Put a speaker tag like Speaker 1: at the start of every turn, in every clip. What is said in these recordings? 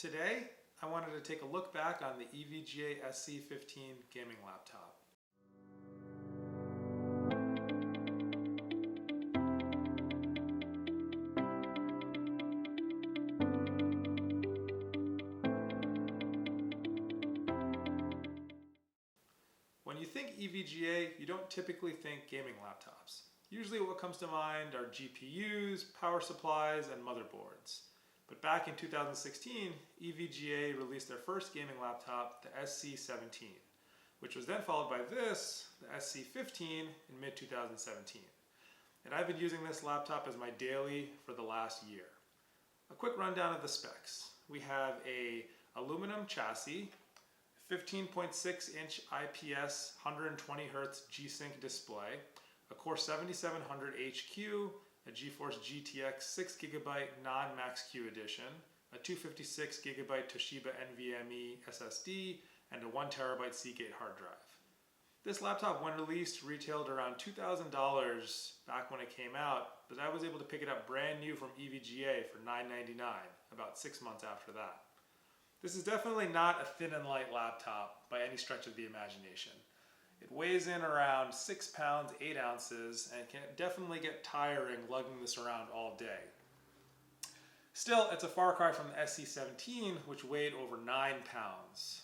Speaker 1: Today, I wanted to take a look back on the EVGA SC 15 gaming laptop. When you think EVGA, you don't typically think gaming laptops. Usually what comes to mind are GPUs, power supplies, and motherboards. But back in 2016, EVGA released their first gaming laptop, the SC17, which was then followed by this, the SC15, in mid-2017. And I've been using this laptop as my daily for the last year. A quick rundown of the specs. We have a aluminum chassis, 15.6-inch IPS 120Hz G-Sync display, a Core 7700 HQ, a GeForce GTX 6GB non-Max-Q edition, a 256GB Toshiba NVMe SSD, and a 1TB Seagate hard drive. This laptop, when released, retailed around $2,000 back when it came out, but I was able to pick it up brand new from EVGA for $999, about 6 months after that. This is definitely not a thin and light laptop by any stretch of the imagination. It weighs in around 6 pounds, 8 ounces, and it can definitely get tiring lugging this around all day. Still, it's a far cry from the SC17, which weighed over 9 pounds.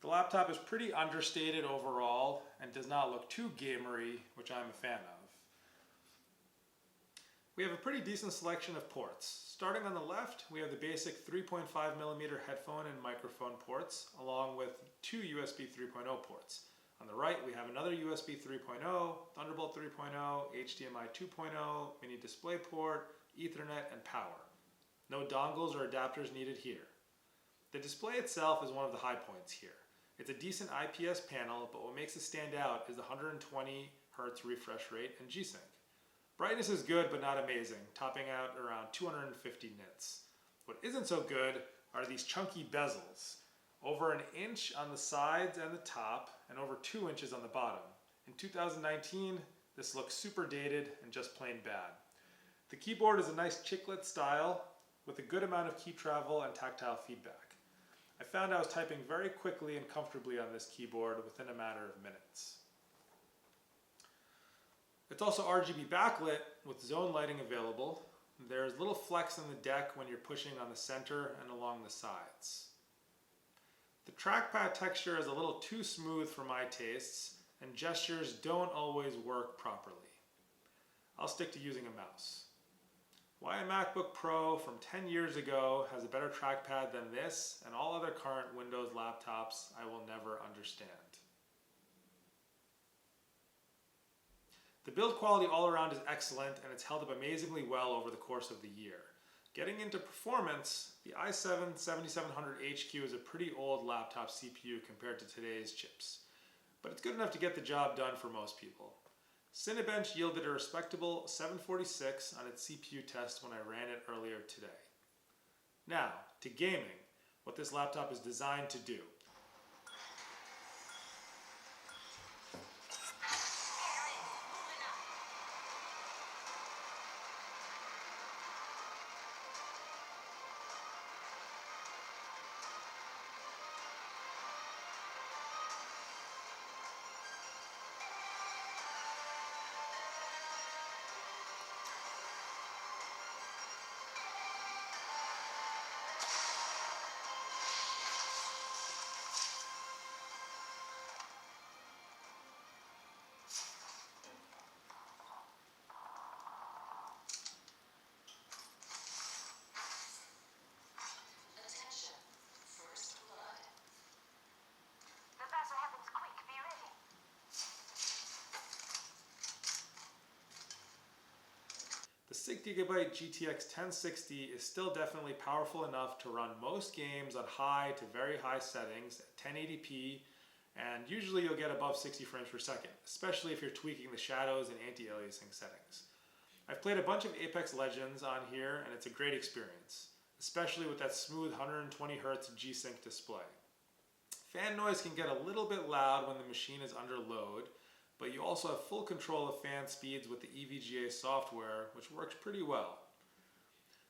Speaker 1: The laptop is pretty understated overall and does not look too gamery, which I'm a fan of. We have a pretty decent selection of ports. Starting on the left, we have the basic 3.5mm headphone and microphone ports, along with 2 USB 3.0 ports. On the right, we have another USB 3.0, Thunderbolt 3.0, HDMI 2.0, mini DisplayPort, Ethernet, and power. No dongles or adapters needed here. The display itself is one of the high points here. It's a decent IPS panel, but what makes it stand out is the 120Hz refresh rate and G-Sync. Brightness is good, but not amazing, topping out around 250 nits. What isn't so good are these chunky bezels. Over 1 inch on the sides and the top, and over 2 inches on the bottom. In 2019, this looks super dated and just plain bad. The keyboard is a nice chiclet style with a good amount of key travel and tactile feedback. I found I was typing very quickly and comfortably on this keyboard within a matter of minutes. It's also RGB backlit with zone lighting available. There's little flex in the deck when you're pushing on the center and along the sides. The trackpad texture is a little too smooth for my tastes, and gestures don't always work properly. I'll stick to using a mouse. Why a MacBook Pro from 10 years ago has a better trackpad than this and all other current Windows laptops, I will never understand. The build quality all around is excellent, and it's held up amazingly well over the course of the year. Getting into performance, the i7 7700 HQ is a pretty old laptop CPU compared to today's chips, but it's good enough to get the job done for most people. Cinebench yielded a respectable 746 on its CPU test when I ran it earlier today. Now, to gaming, what this laptop is designed to do. The 6GB GTX 1060 is still definitely powerful enough to run most games on high to very high settings at 1080p, and usually you'll get above 60 frames per second, especially if you're tweaking the shadows and anti-aliasing settings. I've played a bunch of Apex Legends on here, and it's a great experience, especially with that smooth 120Hz G-Sync display. Fan noise can get a little bit loud when the machine is under load, but you also have full control of fan speeds with the EVGA software, which works pretty well.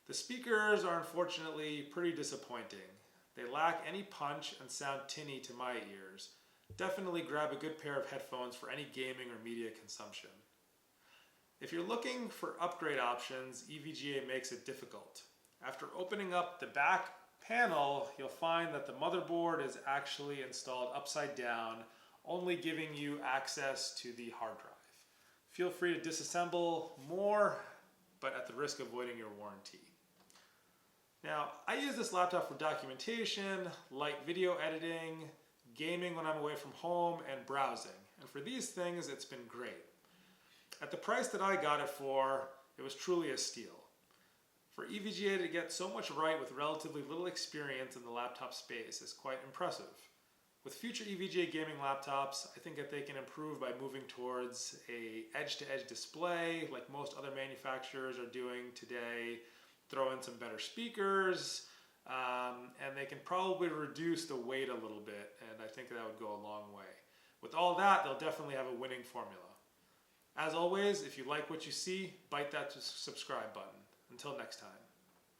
Speaker 1: The speakers are unfortunately pretty disappointing. They lack any punch and sound tinny to my ears. Definitely grab a good pair of headphones for any gaming or media consumption. If you're looking for upgrade options, EVGA makes it difficult. After opening up the back panel, you'll find that the motherboard is actually installed upside down, only giving you access to the hard drive. Feel free to disassemble more, but at the risk of voiding your warranty. Now, I use this laptop for documentation, light video editing, gaming when I'm away from home, and browsing. And for these things, it's been great. At the price that I got it for, it was truly a steal. For EVGA to get so much right with relatively little experience in the laptop space is quite impressive. With future EVGA gaming laptops, I think that they can improve by moving towards a edge-to-edge display like most other manufacturers are doing today, throw in some better speakers, and they can probably reduce the weight a little bit, and I think that would go a long way. With all that, they'll definitely have a winning formula. As always, if you like what you see, bite that subscribe button. Until next time.